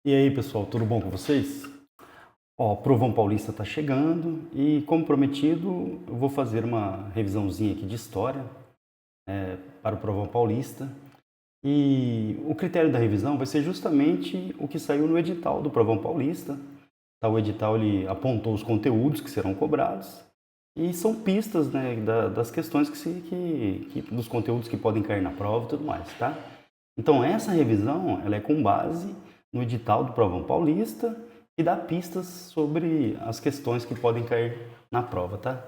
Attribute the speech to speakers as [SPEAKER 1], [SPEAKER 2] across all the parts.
[SPEAKER 1] E aí, pessoal, tudo bom com vocês? Ó, o Provão Paulista está chegando e, como prometido, eu vou fazer uma revisãozinha aqui de história para o Provão Paulista. E o critério da revisão vai ser justamente o que saiu no edital do Provão Paulista. Tá, o edital ele apontou os conteúdos que serão cobrados e são pistas, né, das questões dos conteúdos que podem cair na prova e tudo mais, tá? Então essa revisão ela é com base no edital do Provão Paulista e dá pistas sobre as questões que podem cair na prova, tá?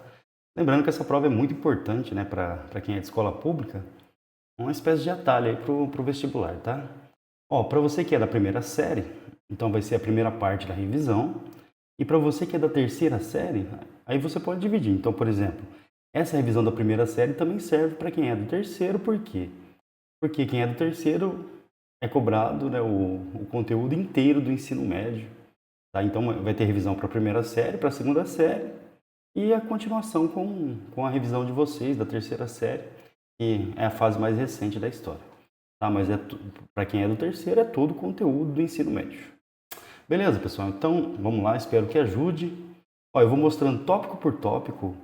[SPEAKER 1] Lembrando que essa prova é muito importante, né, para quem é de escola pública, uma espécie de atalho aí pro vestibular, tá? Ó, para você que é da primeira série, então vai ser a primeira parte da revisão. E para você que é da terceira série, aí você pode dividir. Então, por exemplo, essa revisão da primeira série também serve para quem é do terceiro, por quê? Porque quem é do terceiro é cobrado, né, o conteúdo inteiro do ensino médio. Tá? Então, vai ter revisão para a primeira série, para a segunda série e a continuação com a revisão de vocês da terceira série, que é a fase mais recente da história. Tá? Mas para quem é do terceiro, é todo o conteúdo do ensino médio. Beleza, pessoal? Então, vamos lá, espero que ajude. Ó, eu vou mostrando tópico por tópico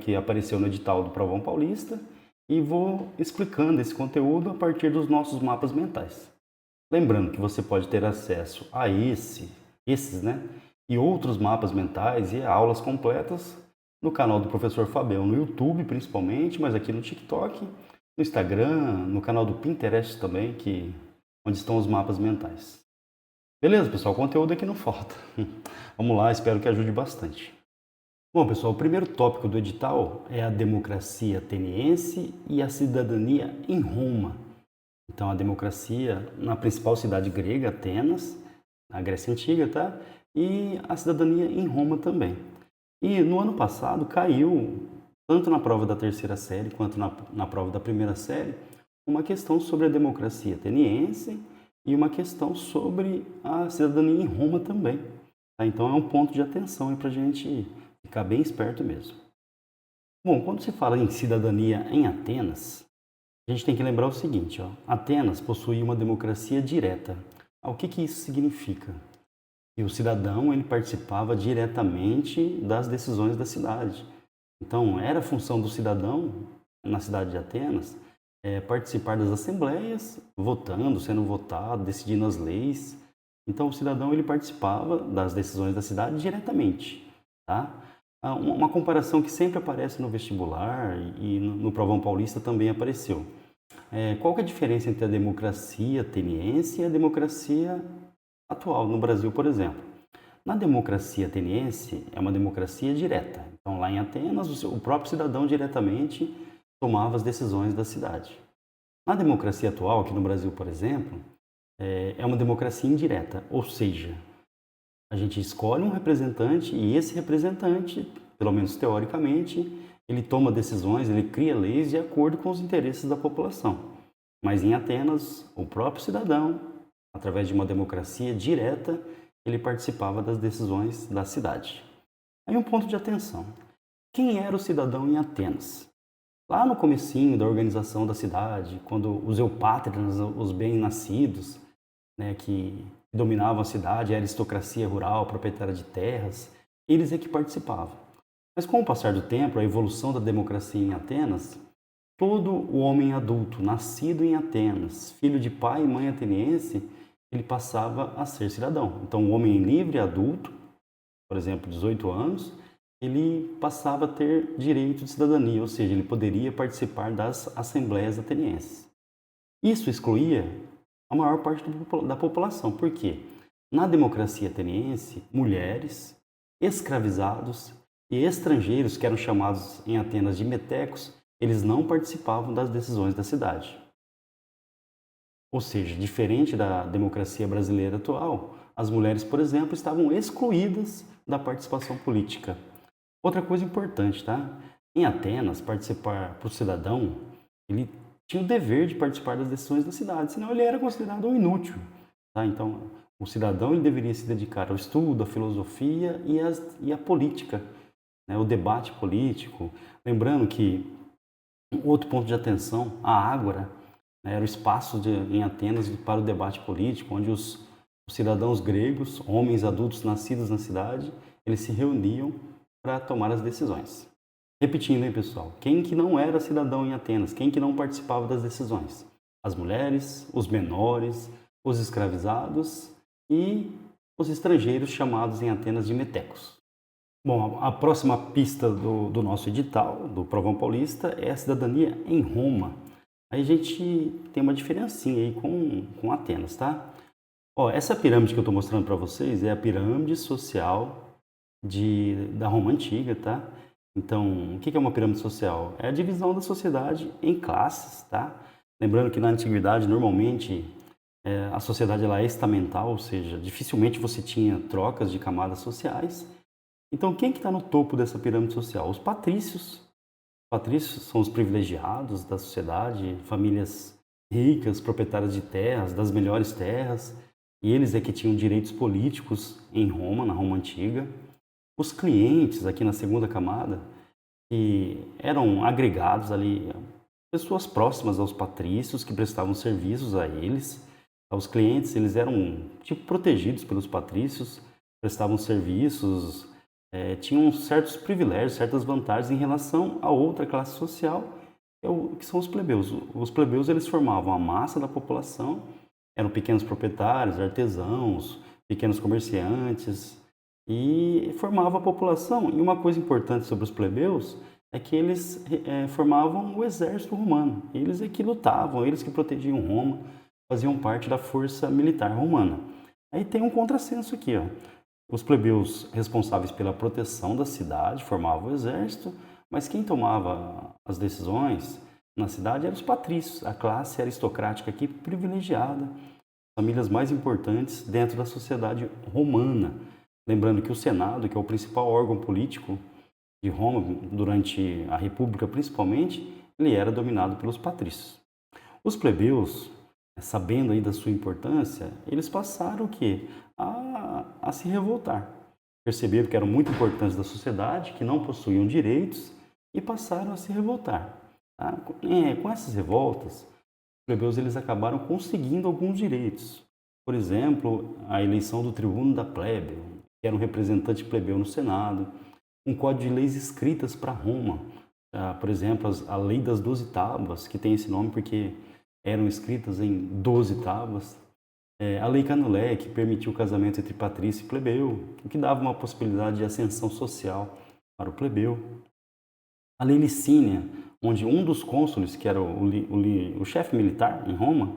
[SPEAKER 1] que apareceu no edital do Provão Paulista e vou explicando esse conteúdo a partir dos nossos mapas mentais. Lembrando que você pode ter acesso a esses, né, e outros mapas mentais e aulas completas no canal do Professor Fabião, no YouTube principalmente, mas aqui no TikTok, no Instagram, no canal do Pinterest também, onde estão os mapas mentais. Beleza, pessoal? Conteúdo aqui não falta. Vamos lá, espero que ajude bastante. Bom, pessoal, o primeiro tópico do edital é a democracia ateniense e a cidadania em Roma. Então, a democracia na principal cidade grega, Atenas, na Grécia Antiga, tá? E a cidadania em Roma também. E no ano passado caiu, tanto na prova da terceira série quanto na prova da primeira série, uma questão sobre a democracia ateniense e uma questão sobre a cidadania em Roma também. Tá? Então é um ponto de atenção para a gente ficar bem esperto mesmo. Bom, quando se fala em cidadania em Atenas, a gente tem que lembrar o seguinte, ó, Atenas possuía uma democracia direta. O que isso significa? Que o cidadão ele participava diretamente das decisões da cidade. Então era função do cidadão na cidade de Atenas participar das assembleias, votando, sendo votado, decidindo as leis. Então o cidadão ele participava das decisões da cidade diretamente, tá? Uma comparação que sempre aparece no vestibular e no Provão Paulista também apareceu. Qual que é a diferença entre a democracia ateniense e a democracia atual no Brasil, por exemplo? Na democracia ateniense é uma democracia direta. Então lá em Atenas o próprio cidadão diretamente tomava as decisões da cidade. Na democracia atual, aqui no Brasil, por exemplo, é uma democracia indireta, ou seja, a gente escolhe um representante e esse representante, pelo menos teoricamente, ele toma decisões, ele cria leis de acordo com os interesses da população. Mas em Atenas, o próprio cidadão, através de uma democracia direta, ele participava das decisões da cidade. Aí um ponto de atenção. Quem era o cidadão em Atenas? Lá no comecinho da organização da cidade, quando os eupátridas, os bem-nascidos, né, que dominavam a cidade, a aristocracia rural, proprietária de terras, eles é que participavam. Mas com o passar do tempo, a evolução da democracia em Atenas, todo o homem adulto, nascido em Atenas, filho de pai e mãe ateniense, ele passava a ser cidadão. Então, o homem livre, adulto, por exemplo, 18 anos, ele passava a ter direito de cidadania, ou seja, ele poderia participar das assembleias atenienses. Isso excluía a maior parte da população. Por quê? Na democracia ateniense, mulheres, escravizados e estrangeiros, que eram chamados em Atenas de metecos, eles não participavam das decisões da cidade. Ou seja, diferente da democracia brasileira atual, as mulheres, por exemplo, estavam excluídas da participação política. Outra coisa importante, tá? Em Atenas, participar para o cidadão, ele tinha o dever de participar das decisões da cidade, senão ele era considerado um inútil, tá? Então, o cidadão ele deveria se dedicar ao estudo, à filosofia e à política, né? O debate político. Lembrando que outro ponto de atenção, a ágora, né, era o espaço em Atenas para o debate político, onde os Os cidadãos gregos, homens adultos nascidos na cidade, eles se reuniam para tomar as decisões. Repetindo, hein, pessoal? Quem que não era cidadão em Atenas? Quem que não participava das decisões? As mulheres, os menores, os escravizados e os estrangeiros chamados em Atenas de metecos. Bom, a próxima pista do nosso edital, do Provão Paulista, é a cidadania em Roma. Aí a gente tem uma diferencinha aí com Atenas, tá? Ó, essa pirâmide que eu estou mostrando para vocês é a pirâmide social da Roma Antiga, tá? Então, o que é uma pirâmide social? É a divisão da sociedade em classes, tá? Lembrando que na antiguidade, normalmente, a sociedade ela é estamental, ou seja, dificilmente você tinha trocas de camadas sociais. Então, quem que está no topo dessa pirâmide social? Os patrícios. Os patrícios são os privilegiados da sociedade, famílias ricas, proprietárias de terras, das melhores terras, e eles é que tinham direitos políticos em Roma, na Roma Antiga. Os clientes, aqui na segunda camada, que eram agregados ali, pessoas próximas aos patrícios, que prestavam serviços a eles. Os clientes, eles eram tipo protegidos pelos patrícios, prestavam serviços, tinham certos privilégios, certas vantagens em relação a outra classe social, que são os plebeus. Os plebeus, eles formavam a massa da população, eram pequenos proprietários, artesãos, pequenos comerciantes, e formava a população. E uma coisa importante sobre os plebeus é que eles formavam o exército romano. Eles é que lutavam, eles que protegiam Roma, faziam parte da força militar romana. Aí tem um contrassenso aqui, ó. Os plebeus responsáveis pela proteção da cidade formavam o exército, mas quem tomava as decisões na cidade eram os patrícios, a classe aristocrática aqui privilegiada, famílias mais importantes dentro da sociedade romana. Lembrando que o Senado, que é o principal órgão político de Roma durante a República principalmente, ele era dominado pelos patrícios. Os plebeus, sabendo aí da sua importância, eles passaram o quê? A se revoltar. Perceberam que eram muito importantes da sociedade, que não possuíam direitos e passaram a se revoltar. Tá? Com essas revoltas, os plebeus eles acabaram conseguindo alguns direitos. Por exemplo, a eleição do tribuno da plebe, que era um representante plebeu no Senado, um código de leis escritas para Roma. Por exemplo, a lei das 12 tábuas, que tem esse nome porque eram escritas em 12 tábuas. A lei Canulé, que permitiu o casamento entre patrício e plebeu, o que dava uma possibilidade de ascensão social para o plebeu. A lei Licínia, onde um dos cônsules, que era o chefe militar em Roma,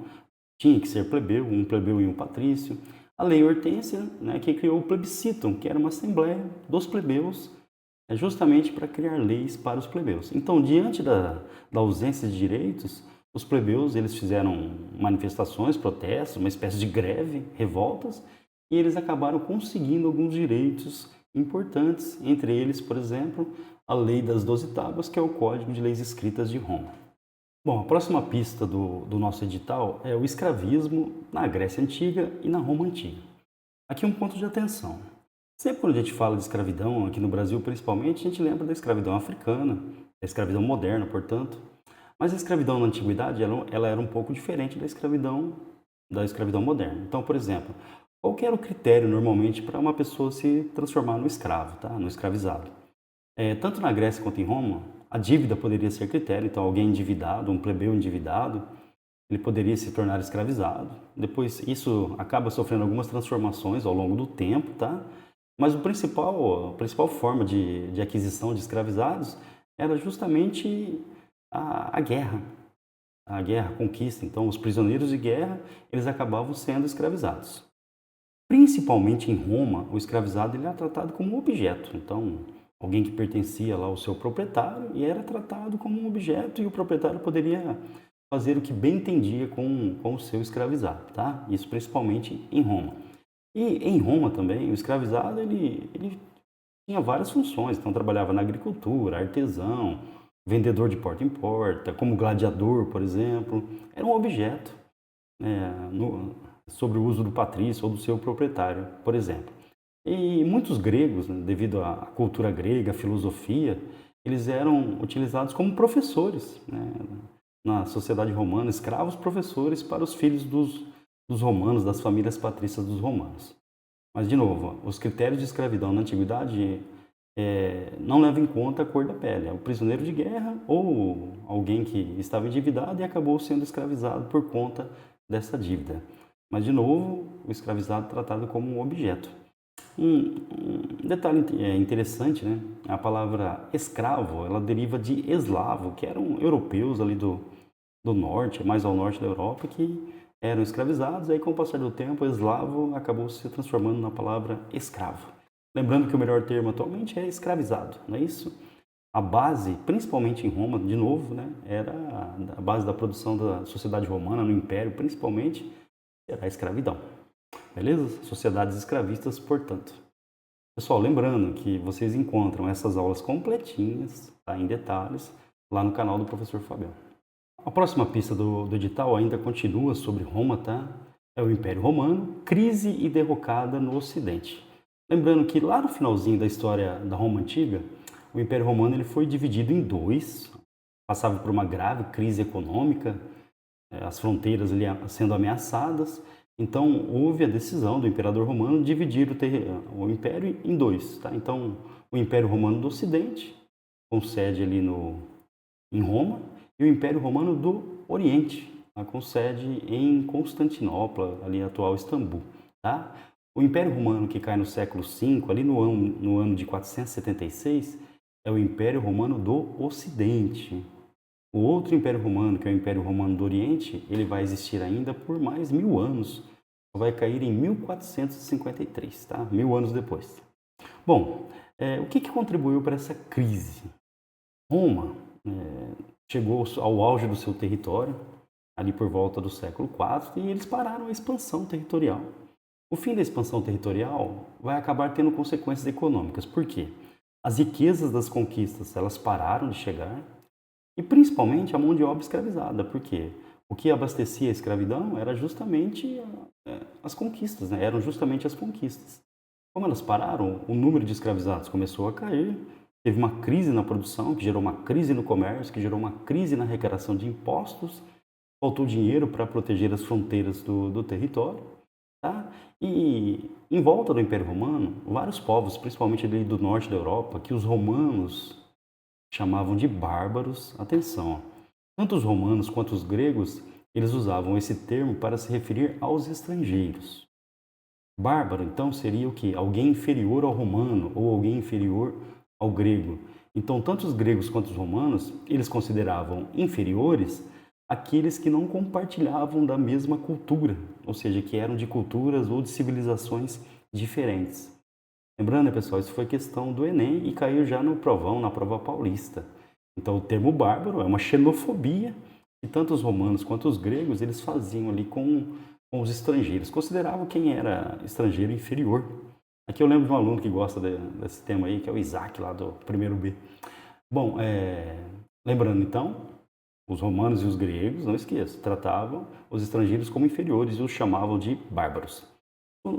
[SPEAKER 1] tinha que ser plebeu e um patrício. A lei Hortência, né, que criou o plebiscito, que era uma assembleia dos plebeus, justamente para criar leis para os plebeus. Então, diante da ausência de direitos, os plebeus eles fizeram manifestações, protestos, uma espécie de greve, revoltas, e eles acabaram conseguindo alguns direitos importantes, entre eles, por exemplo, a Lei das 12 Tábuas, que é o Código de Leis Escritas de Roma. Bom, a próxima pista do nosso edital é o escravismo na Grécia Antiga e na Roma Antiga. Aqui um ponto de atenção. Sempre quando a gente fala de escravidão, aqui no Brasil principalmente, a gente lembra da escravidão africana, da escravidão moderna, portanto. Mas a escravidão na antiguidade, ela era um pouco diferente da escravidão moderna. Então, por exemplo, qual que era o critério normalmente para uma pessoa se transformar no escravo, tá? No escravizado? Tanto na Grécia quanto em Roma, a dívida poderia ser critério. Então, alguém endividado, um plebeu endividado, ele poderia se tornar escravizado. Depois, isso acaba sofrendo algumas transformações ao longo do tempo, tá? Mas a principal forma de aquisição de escravizados era justamente a guerra, a conquista. Então, os prisioneiros de guerra, eles acabavam sendo escravizados. Principalmente em Roma, o escravizado ele era tratado como um objeto. Então, alguém que pertencia lá ao seu proprietário e era tratado como um objeto, e o proprietário poderia fazer o que bem entendia com o seu escravizado, tá? Isso principalmente em Roma. E em Roma também, o escravizado ele tinha várias funções. Então, trabalhava na agricultura, artesão, vendedor de porta em porta, como gladiador, por exemplo. Era um objeto sobre o uso do patrício ou do seu proprietário, por exemplo. E muitos gregos, né, devido à cultura grega, à filosofia, eles eram utilizados como professores, né, na sociedade romana, escravos professores para os filhos dos dos romanos, das famílias patrícias dos romanos. Mas, de novo, os critérios de escravidão na antiguidade não levam em conta a cor da pele. É o prisioneiro de guerra ou alguém que estava endividado e acabou sendo escravizado por conta dessa dívida. Mas, de novo, o escravizado é tratado como um objeto. Um detalhe interessante, né? A palavra escravo, ela deriva de eslavo, que eram europeus ali do norte, mais ao norte da Europa, que eram escravizados. Aí, com o passar do tempo, eslavo acabou se transformando na palavra escravo. Lembrando que o melhor termo atualmente é escravizado, não é isso? A base, principalmente em Roma, de novo, né, era a base da produção da sociedade romana, no Império, principalmente, era a escravidão. Beleza? Sociedades escravistas, portanto. Pessoal, lembrando que vocês encontram essas aulas completinhas, tá, em detalhes, lá no canal do professor Fabião. A próxima pista do edital ainda continua sobre Roma, tá? É o Império Romano, crise e derrocada no Ocidente. Lembrando que lá no finalzinho da história da Roma Antiga, o Império Romano ele foi dividido em dois, passava por uma grave crise econômica, as fronteiras ali sendo ameaçadas. Então, houve a decisão do imperador romano dividir o império em dois. Tá? Então, o Império Romano do Ocidente, com sede ali em Roma, e o Império Romano do Oriente, tá? Com sede em Constantinopla, ali atual Istambul. Tá? O Império Romano que cai no século V, ali no ano de 476, é o Império Romano do Ocidente. O outro Império Romano, que é o Império Romano do Oriente, ele vai existir ainda por mais 1000 anos. Vai cair em 1453, tá? 1000 anos depois. Bom, o que contribuiu para essa crise? Roma chegou ao auge do seu território, ali por volta do século IV, e eles pararam a expansão territorial. O fim da expansão territorial vai acabar tendo consequências econômicas. Por quê? As riquezas das conquistas, elas pararam de chegar, e principalmente a mão de obra escravizada. Por quê? O que abastecia a escravidão era justamente as conquistas, né? Eram justamente as conquistas. Como elas pararam, o número de escravizados começou a cair, teve uma crise na produção, que gerou uma crise no comércio, que gerou uma crise na arrecadação de impostos, faltou dinheiro para proteger as fronteiras do território. Tá? E em volta do Império Romano, vários povos, principalmente ali do norte da Europa, que os romanos chamavam de bárbaros. Atenção, tanto os romanos quanto os gregos, eles usavam esse termo para se referir aos estrangeiros. Bárbaro, então, seria o quê? Alguém inferior ao romano ou alguém inferior ao grego. Então, tanto os gregos quanto os romanos, eles consideravam inferiores aqueles que não compartilhavam da mesma cultura, ou seja, que eram de culturas ou de civilizações diferentes. Lembrando, né, pessoal, isso foi questão do Enem e caiu já no provão, na prova paulista. Então, o termo bárbaro é uma xenofobia que tanto os romanos quanto os gregos eles faziam ali com os estrangeiros. Consideravam quem era estrangeiro inferior. Aqui eu lembro de um aluno que gosta desse tema aí, que é o Isaac, lá do primeiro B. Bom, lembrando então, os romanos e os gregos, não esqueça, tratavam os estrangeiros como inferiores e os chamavam de bárbaros.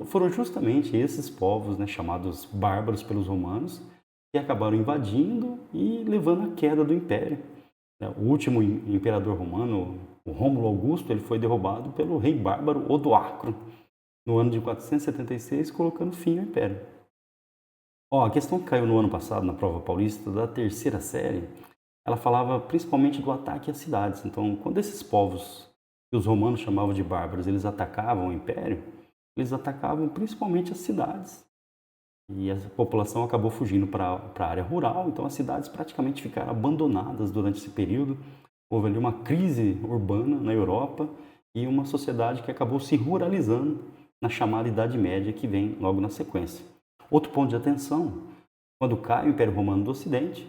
[SPEAKER 1] Foram justamente esses povos, né, chamados bárbaros pelos romanos, que acabaram invadindo e levando à queda do império. O último imperador romano, o Rômulo Augusto, ele foi derrubado pelo rei bárbaro Odoacro no ano de 476, colocando fim ao império. A questão que caiu no ano passado na prova paulista da terceira série, ela falava principalmente do ataque às cidades. Então, quando esses povos que os romanos chamavam de bárbaros, eles atacavam o império, eles atacavam principalmente as cidades. E a população acabou fugindo para a área rural, então as cidades praticamente ficaram abandonadas durante esse período. Houve ali uma crise urbana na Europa e uma sociedade que acabou se ruralizando na chamada Idade Média, que vem logo na sequência. Outro ponto de atenção, quando cai o Império Romano do Ocidente,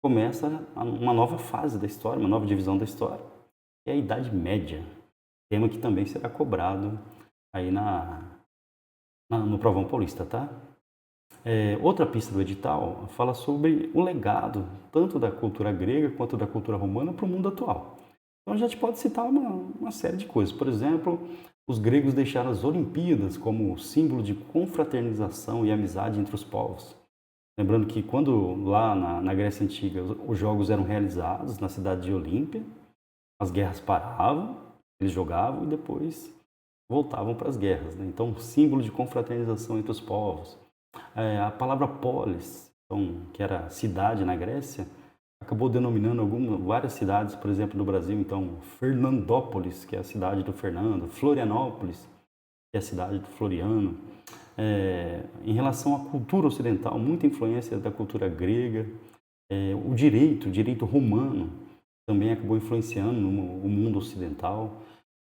[SPEAKER 1] começa uma nova fase da história, uma nova divisão da história, que é a Idade Média, tema que também será cobrado aí no provão paulista, tá? Outra pista do edital fala sobre o legado tanto da cultura grega quanto da cultura romana para o mundo atual. Então a gente pode citar uma série de coisas. Por exemplo, os gregos deixaram as Olimpíadas como símbolo de confraternização e amizade entre os povos. Lembrando que quando lá na Grécia Antiga os jogos eram realizados na cidade de Olímpia, as guerras paravam, eles jogavam e depois voltavam para as guerras, né? Então, símbolo de confraternização entre os povos. A palavra polis, então, que era cidade na Grécia, acabou denominando várias cidades, por exemplo, no Brasil. Então, Fernandópolis, que é a cidade do Fernando, Florianópolis, que é a cidade do Floriano. Em relação à cultura ocidental, muita influência da cultura grega. O direito romano, também acabou influenciando o mundo ocidental.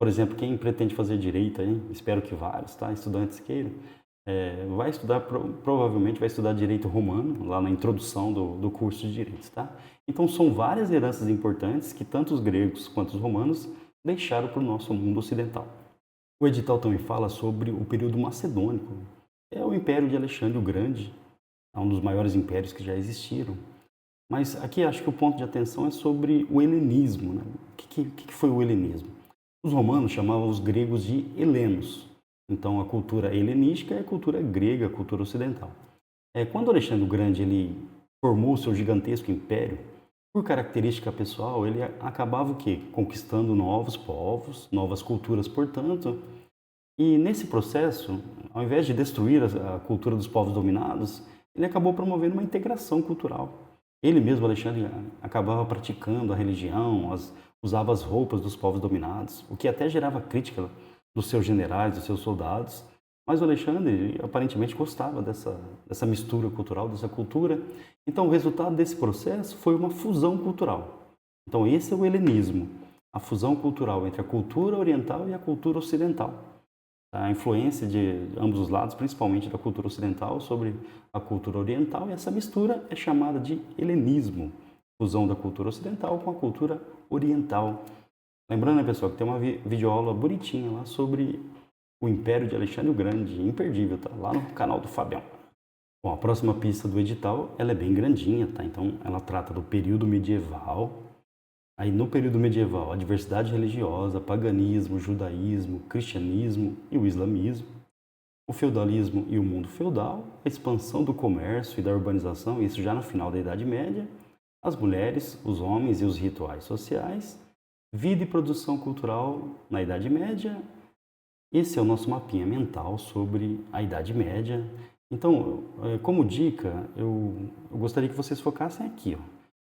[SPEAKER 1] Por exemplo, quem pretende fazer direito aí, espero que vários, tá? Estudantes queiram, vai estudar, provavelmente vai estudar direito romano, lá na introdução do curso de direitos, tá? Então são várias heranças importantes que tanto os gregos quanto os romanos deixaram para o nosso mundo ocidental. O edital também fala sobre o período macedônico. É o Império de Alexandre o Grande, é um dos maiores impérios que já existiram. Mas aqui acho que o ponto de atenção é sobre o helenismo, né? O que foi o helenismo? Os romanos chamavam os gregos de helenos. Então a cultura helenística é a cultura grega, a cultura ocidental. Quando Alexandre o Grande ele formou o seu gigantesco império, por característica pessoal, ele acabava o quê? Conquistando novos povos, novas culturas, portanto. E nesse processo, ao invés de destruir a cultura dos povos dominados, ele acabou promovendo uma integração cultural. Ele mesmo, Alexandre, acabava praticando a religião, usava as roupas dos povos dominados, o que até gerava crítica dos seus generais, dos seus soldados. Mas o Alexandre aparentemente gostava dessa mistura cultural, dessa cultura. Então, o resultado desse processo foi uma fusão cultural. Então, esse é o helenismo, a fusão cultural entre a cultura oriental e a cultura ocidental. A influência de ambos os lados, principalmente da cultura ocidental, sobre a cultura oriental, e essa mistura é chamada de helenismo, fusão da cultura ocidental com a cultura oriental. Lembrando, né, pessoal, que tem uma videoaula bonitinha lá sobre o Império de Alexandre o Grande, imperdível, tá? Lá no canal do Fabião. Bom, a próxima pista do edital, ela é bem grandinha, tá? Então, ela trata do período medieval. Aí, no período medieval, a diversidade religiosa, paganismo, judaísmo, cristianismo e o islamismo, o feudalismo e o mundo feudal, a expansão do comércio e da urbanização, isso já no final da Idade Média, as mulheres, os homens e os rituais sociais, vida e produção cultural na Idade Média. Esse é o nosso mapinha mental sobre a Idade Média. Então, como dica, eu gostaria que vocês focassem aqui, ó.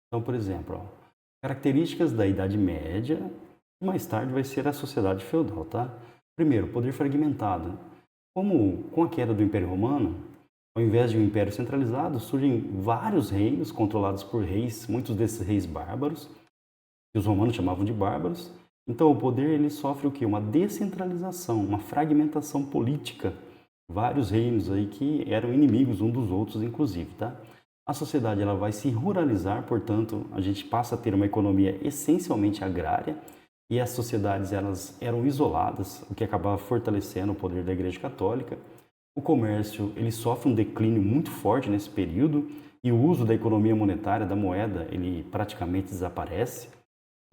[SPEAKER 1] Então, por exemplo, ó, características da Idade Média, e mais tarde vai ser a sociedade feudal, tá? Primeiro, poder fragmentado. Como com a queda do Império Romano, ao invés de um império centralizado, surgem vários reinos controlados por reis, muitos desses reis bárbaros, que os romanos chamavam de bárbaros. Então o poder ele sofre o quê? Uma descentralização, uma fragmentação política. Vários reinos aí que eram inimigos um dos outros, inclusive, tá? A sociedade ela vai se ruralizar, portanto, a gente passa a ter uma economia essencialmente agrária e as sociedades elas eram isoladas, o que acabava fortalecendo o poder da Igreja Católica. O comércio ele sofre um declínio muito forte nesse período e o uso da economia monetária, da moeda, ele praticamente desaparece.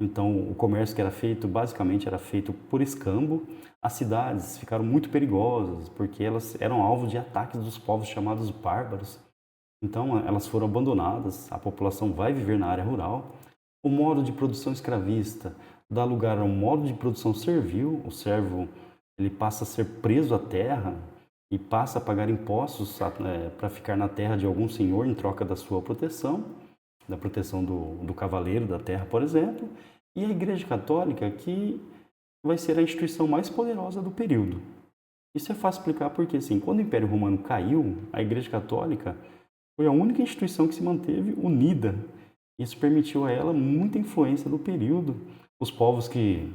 [SPEAKER 1] Então, o comércio que era feito, basicamente, era feito por escambo. As cidades ficaram muito perigosas, porque elas eram alvo de ataques dos povos chamados bárbaros. Então, elas foram abandonadas, a população vai viver na área rural. O modo de produção escravista dá lugar a um modo de produção servil. O servo ele passa a ser preso à terra e passa a pagar impostos para ficar na terra de algum senhor em troca da sua proteção, da proteção do cavaleiro da terra, por exemplo. E a Igreja Católica, que vai ser a instituição mais poderosa do período. Isso é fácil explicar porque, assim, quando o Império Romano caiu, a Igreja Católica foi a única instituição que se manteve unida. Isso permitiu a ela muita influência no período. Os povos que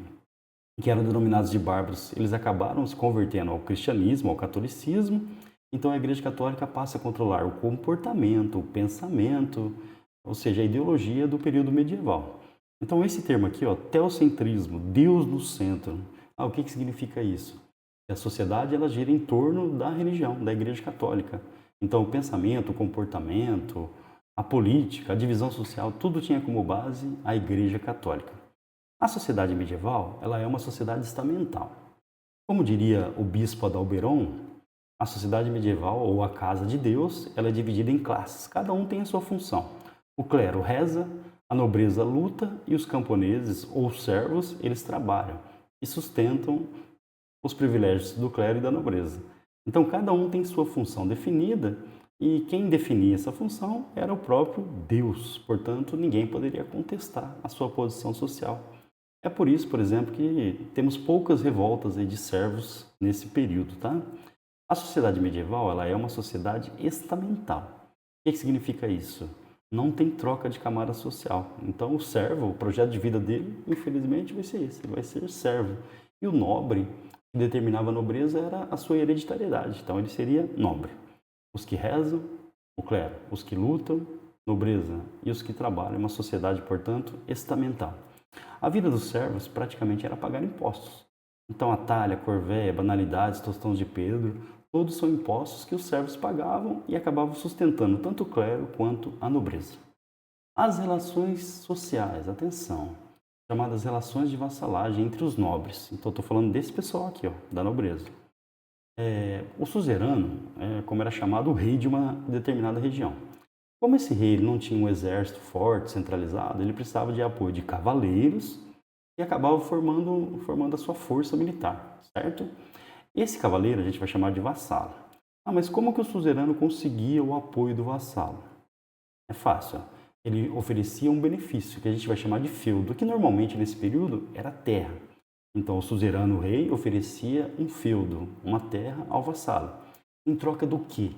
[SPEAKER 1] eram denominados de bárbaros, eles acabaram se convertendo ao cristianismo, ao catolicismo. Então a Igreja Católica passa a controlar o comportamento, o pensamento, ou seja, a ideologia do período medieval. Então esse termo aqui, ó, teocentrismo, Deus no centro. O que significa isso? Que a sociedade ela gira em torno da religião, da Igreja Católica. Então o pensamento, o comportamento, a política, a divisão social, tudo tinha como base a Igreja Católica. A sociedade medieval, ela é uma sociedade estamental. Como diria o bispo Adalberon, a sociedade medieval, ou a casa de Deus, ela é dividida em classes. Cada um tem a sua função. O clero reza, a nobreza luta e os camponeses ou servos, eles trabalham e sustentam os privilégios do clero e da nobreza. Então, cada um tem sua função definida e quem definia essa função era o próprio Deus. Portanto, ninguém poderia contestar a sua posição social. É por isso, por exemplo, que temos poucas revoltas aí de servos nesse período, tá? A sociedade medieval, ela é uma sociedade estamental. O que significa isso? Não tem troca de camada social. Então, o servo, o projeto de vida dele, infelizmente, vai ser esse. Ele vai ser servo. E o nobre, que determinava a nobreza, era a sua hereditariedade. Então, ele seria nobre. Os que rezam, o clero. Os que lutam, nobreza. E os que trabalham. Uma sociedade, portanto, estamental. A vida dos servos praticamente era pagar impostos. Então, a talha, corvéia, banalidades, tostões de Pedro, todos são impostos que os servos pagavam e acabavam sustentando tanto o clero quanto a nobreza. As relações sociais, atenção, chamadas relações de vassalagem entre os nobres. Então, estou falando desse pessoal aqui, ó, da nobreza. O suzerano, como era chamado, o rei de uma determinada região. Como esse rei não tinha um exército forte, centralizado, ele precisava de apoio de cavaleiros e acabava formando a sua força militar, certo? Esse cavaleiro a gente vai chamar de vassalo. Mas como que o suzerano conseguia o apoio do vassalo? É fácil. Ele oferecia um benefício, que a gente vai chamar de feudo, que normalmente nesse período era terra. Então o suzerano, o rei, oferecia um feudo, uma terra ao vassalo. Em troca do quê?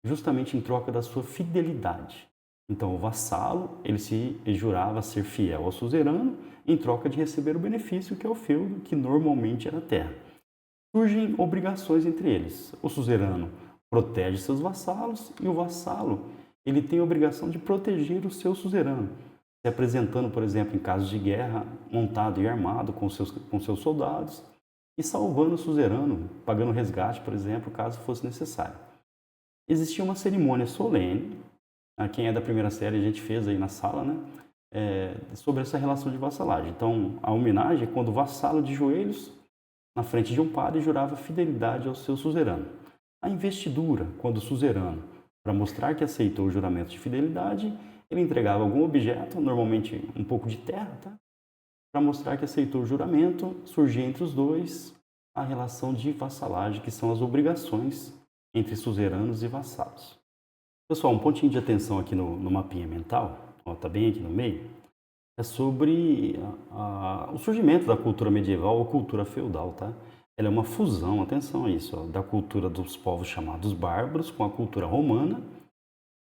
[SPEAKER 1] Justamente em troca da sua fidelidade. Então o vassalo, ele jurava ser fiel ao suzerano em troca de receber o benefício que é o feudo, que normalmente era terra. Surgem obrigações entre eles. O suzerano protege seus vassalos e o vassalo, ele tem a obrigação de proteger o seu suzerano, se apresentando, por exemplo, em casos de guerra, montado e armado com seus soldados e salvando o suzerano, pagando resgate, por exemplo, caso fosse necessário. Existia uma cerimônia solene, quem é da primeira série a gente fez aí na sala, né? Sobre essa relação de vassalagem. Então, a homenagem é quando o vassalo de joelhos na frente de um padre jurava fidelidade ao seu suzerano. A investidura, quando o suzerano, para mostrar que aceitou o juramento de fidelidade, ele entregava algum objeto, normalmente um pouco de terra, tá? Para mostrar que aceitou o juramento, surgia entre os dois a relação de vassalagem, que são as obrigações entre suzeranos e vassalos. Pessoal, um pontinho de atenção aqui no mapinha mental, está bem aqui no meio, é sobre o surgimento da cultura medieval ou cultura feudal, tá? Ela é uma fusão, atenção a isso, da cultura dos povos chamados bárbaros com a cultura romana.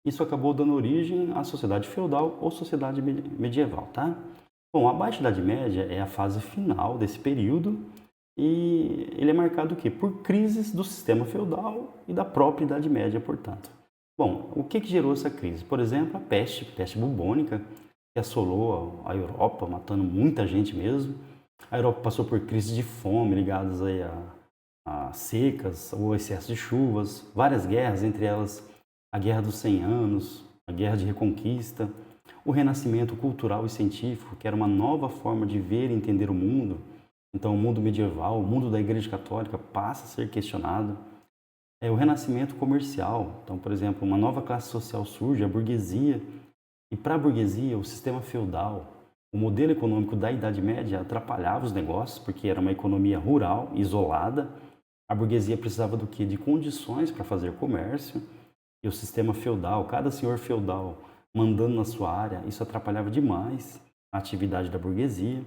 [SPEAKER 1] Isso acabou dando origem à sociedade feudal ou sociedade medieval, tá? Bom, a Baixa Idade Média é a fase final desse período e ele é marcado o quê? Por crises do sistema feudal e da própria Idade Média, portanto. Bom, o que gerou essa crise? Por exemplo, a peste bubônica, que assolou a Europa, matando muita gente mesmo. A Europa passou por crises de fome ligadas aí a secas ou excesso de chuvas, várias guerras, entre elas a Guerra dos 100 Anos, a Guerra de Reconquista, o renascimento cultural e científico, que era uma nova forma de ver e entender o mundo. Então, o mundo medieval, o mundo da Igreja Católica passa a ser questionado. O renascimento comercial, então, por exemplo, uma nova classe social surge, a burguesia, e para a burguesia, o sistema feudal, o modelo econômico da Idade Média atrapalhava os negócios, porque era uma economia rural, isolada. A burguesia precisava do quê? De condições para fazer comércio. E o sistema feudal, cada senhor feudal mandando na sua área, isso atrapalhava demais a atividade da burguesia.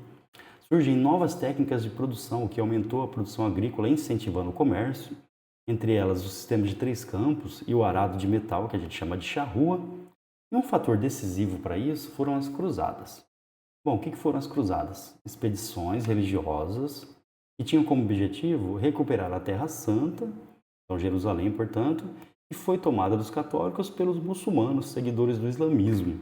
[SPEAKER 1] Surgem novas técnicas de produção, o que aumentou a produção agrícola, incentivando o comércio. Entre elas, o sistema de 3 campos e o arado de metal, que a gente chama de charrua. E um fator decisivo para isso foram as cruzadas. Bom, o que foram as cruzadas? Expedições religiosas que tinham como objetivo recuperar a Terra Santa, então Jerusalém, portanto, que foi tomada dos católicos pelos muçulmanos, seguidores do islamismo.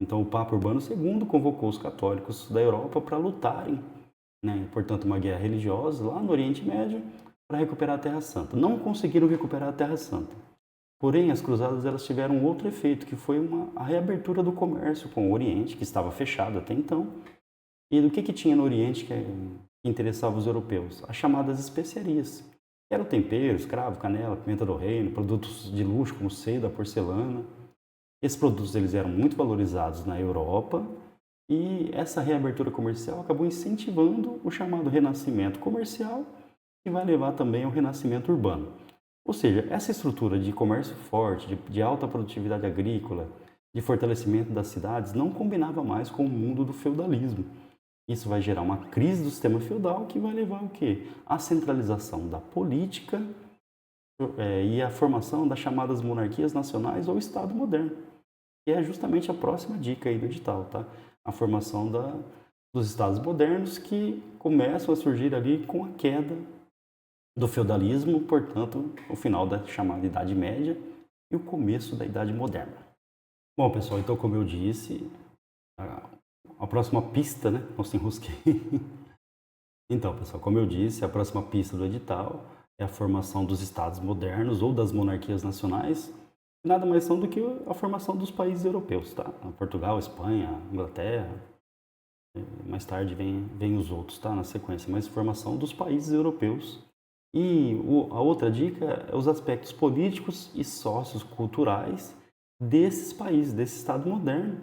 [SPEAKER 1] Então o Papa Urbano II convocou os católicos da Europa para lutarem, portanto, uma guerra religiosa lá no Oriente Médio para recuperar a Terra Santa. Não conseguiram recuperar a Terra Santa. Porém, as cruzadas elas tiveram um outro efeito, que foi a reabertura do comércio com o Oriente, que estava fechado até então. E do que tinha no Oriente que interessava os europeus? As chamadas especiarias. Eram temperos, cravo, canela, pimenta do reino, produtos de luxo como seda, porcelana. Esses produtos eles eram muito valorizados na Europa e essa reabertura comercial acabou incentivando o chamado renascimento comercial que vai levar também ao renascimento urbano. Ou seja, essa estrutura de comércio forte, de alta produtividade agrícola, de fortalecimento das cidades, não combinava mais com o mundo do feudalismo. Isso vai gerar uma crise do sistema feudal que vai levar ao quê? À centralização da política e à formação das chamadas monarquias nacionais ou Estado moderno, que é justamente a próxima dica aí do edital, tá? A formação dos Estados modernos que começam a surgir ali com a queda do feudalismo, portanto, o final da chamada Idade Média e o começo da Idade Moderna. Bom, pessoal, então como eu disse, a próxima pista, né? Não se enrosquei. Então, pessoal, como eu disse, a próxima pista do edital é a formação dos estados modernos ou das monarquias nacionais, que nada mais são do que a formação dos países europeus, tá? Portugal, Espanha, Inglaterra, mais tarde vem os outros, tá? Na sequência, mas formação dos países europeus. E a outra dica é os aspectos políticos e socioculturais desses países, desse Estado moderno.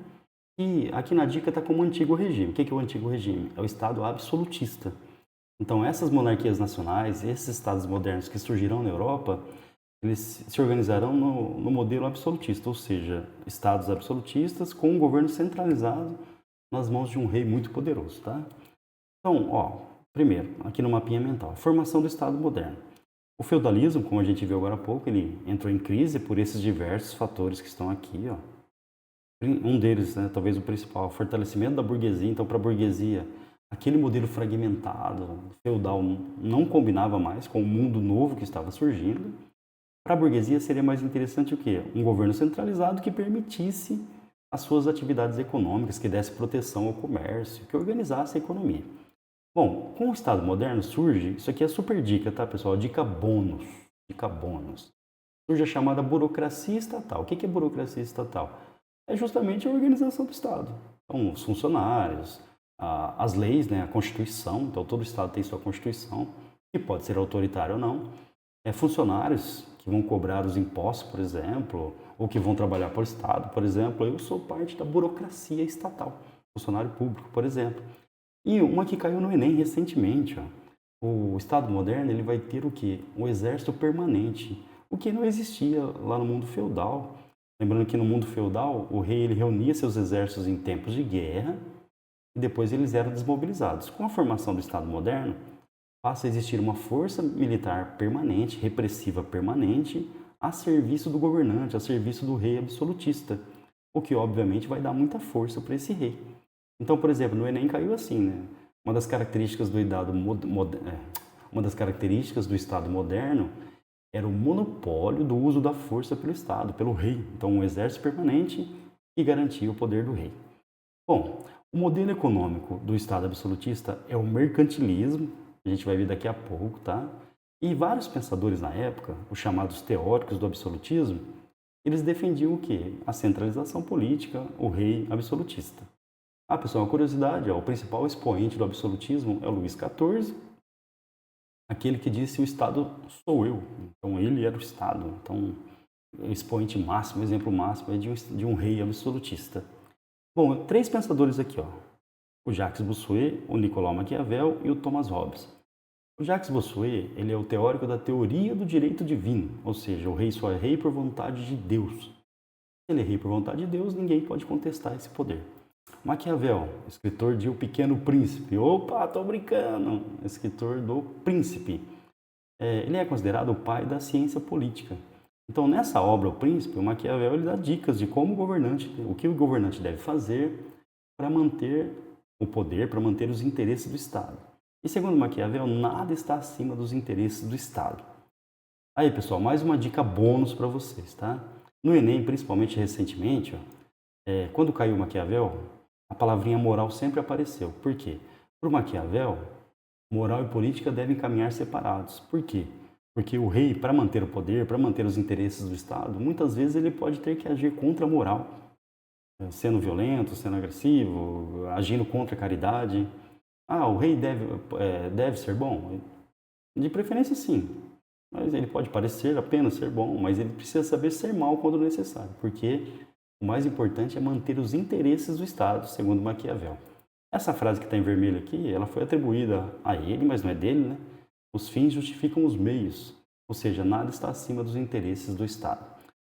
[SPEAKER 1] E aqui na dica está como antigo regime. O que é o antigo regime? É o Estado absolutista. Então, essas monarquias nacionais, esses Estados modernos que surgirão na Europa, eles se organizarão no modelo absolutista, ou seja, Estados absolutistas com um governo centralizado nas mãos de um rei muito poderoso, tá? Então, primeiro, aqui no mapinha mental, a formação do Estado moderno. O feudalismo, como a gente viu agora há pouco, ele entrou em crise por esses diversos fatores que estão aqui, ó. Um deles, né, talvez o principal, o fortalecimento da burguesia. Então, para a burguesia, aquele modelo fragmentado, feudal, não combinava mais com o mundo novo que estava surgindo. Para a burguesia, seria mais interessante o quê? Um governo centralizado que permitisse as suas atividades econômicas, que desse proteção ao comércio, que organizasse a economia. Bom, com o Estado moderno surge, isso aqui é super dica, tá, pessoal? Dica bônus. Dica bônus. Surge a chamada burocracia estatal. O que é burocracia estatal? É justamente a organização do Estado. Então, os funcionários, as leis, né, a Constituição, então todo Estado tem sua Constituição, que pode ser autoritária ou não. Funcionários que vão cobrar os impostos, por exemplo, ou que vão trabalhar para o Estado, por exemplo. Eu sou parte da burocracia estatal, funcionário público, por exemplo. E uma que caiu no Enem recentemente, ó. O Estado moderno ele vai ter o quê? Um exército permanente, o que não existia lá no mundo feudal. Lembrando que no mundo feudal, o rei ele reunia seus exércitos em tempos de guerra e depois eles eram desmobilizados. Com a formação do Estado moderno, passa a existir uma força militar permanente, repressiva permanente, a serviço do governante, a serviço do rei absolutista, o que obviamente vai dar muita força para esse rei. Então, por exemplo, no Enem caiu assim, né? Uma das características do Estado moderno era o monopólio do uso da força pelo Estado, pelo rei. Então, um exército permanente que garantia o poder do rei. Bom, o modelo econômico do Estado absolutista é o mercantilismo, a gente vai ver daqui a pouco, tá? E vários pensadores na época, os chamados teóricos do absolutismo, eles defendiam o quê? A centralização política, o rei absolutista. Pessoal, uma curiosidade, o principal expoente do absolutismo é o Luís XIV, aquele que disse o Estado sou eu. Então, ele era o Estado. Então, o expoente máximo, o exemplo máximo é de um rei absolutista. Bom, 3 pensadores aqui, ó. O Jacques Bossuet, o Nicolau Maquiavel e o Thomas Hobbes. O Jacques Bossuet, ele é o teórico da teoria do direito divino, ou seja, o rei só é rei por vontade de Deus. Se ele é rei por vontade de Deus, ninguém pode contestar esse poder. Maquiavel, escritor de O Pequeno Príncipe. Opa, tô brincando! Escritor do Príncipe. Ele é considerado o pai da ciência política. Então, nessa obra, O Príncipe, o Maquiavel ele dá dicas de como o que o governante deve fazer para manter o poder, para manter os interesses do Estado. E segundo Maquiavel, nada está acima dos interesses do Estado. Aí, pessoal, mais uma dica bônus para vocês, tá? No Enem, principalmente recentemente, quando caiu Maquiavel, a palavrinha moral sempre apareceu. Por quê? Para o Maquiavel, moral e política devem caminhar separados. Por quê? Porque o rei, para manter o poder, para manter os interesses do Estado, muitas vezes ele pode ter que agir contra a moral, sendo violento, sendo agressivo, agindo contra a caridade. O rei deve ser bom? De preferência, sim. Mas ele pode parecer apenas ser bom, mas ele precisa saber ser mal quando necessário, porque o mais importante é manter os interesses do Estado, segundo Maquiavel. Essa frase que está em vermelho aqui, ela foi atribuída a ele, mas não é dele, né? Os fins justificam os meios, ou seja, nada está acima dos interesses do Estado.